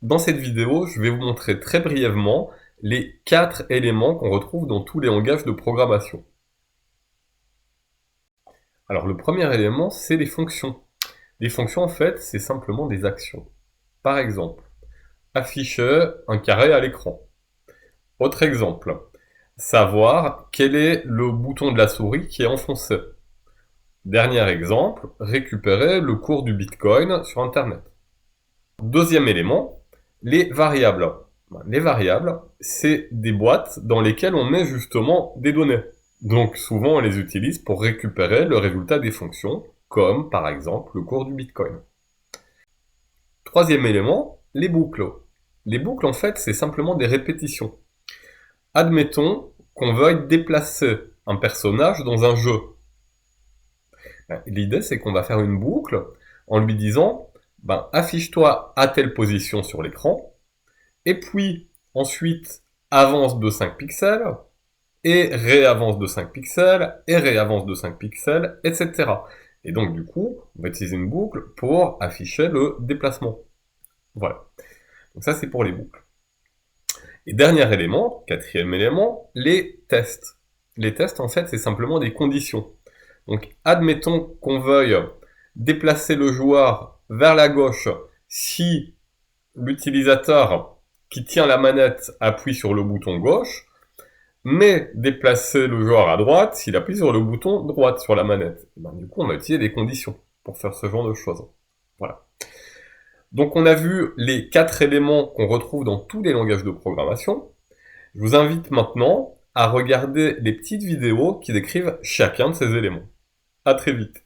Dans cette vidéo, je vais vous montrer très brièvement les 4 éléments qu'on retrouve dans tous les langages de programmation. Alors le premier élément, c'est les fonctions. Les fonctions, en fait, c'est simplement des actions. Par exemple, afficher un carré à l'écran. Autre exemple, savoir quel est le bouton de la souris qui est enfoncé. Dernier exemple, récupérer le cours du Bitcoin sur Internet. Deuxième élément, les variables. Les variables, c'est des boîtes dans lesquelles on met justement des données. Donc souvent on les utilise pour récupérer le résultat des fonctions, comme par exemple le cours du Bitcoin. Troisième élément, les boucles. Les boucles en fait c'est simplement des répétitions. Admettons qu'on veuille déplacer un personnage dans un jeu. L'idée c'est qu'on va faire une boucle en lui disant affiche-toi à telle position sur l'écran, et puis ensuite avance de 5 pixels, et réavance de 5 pixels, et réavance de 5 pixels, etc. Et donc du coup, on va utiliser une boucle pour afficher le déplacement. Voilà. Donc ça c'est pour les boucles. Et dernier élément, quatrième élément, les tests. Les tests en fait c'est simplement des conditions. Donc admettons qu'on veuille déplacer le joueur vers la gauche si l'utilisateur qui tient la manette appuie sur le bouton gauche, mais déplacer le joueur à droite s'il appuie sur le bouton droite sur la manette. Du coup, on va utiliser des conditions pour faire ce genre de choses. Voilà. Donc on a vu les 4 éléments qu'on retrouve dans tous les langages de programmation. Je vous invite maintenant à regarder les petites vidéos qui décrivent chacun de ces éléments. À très vite.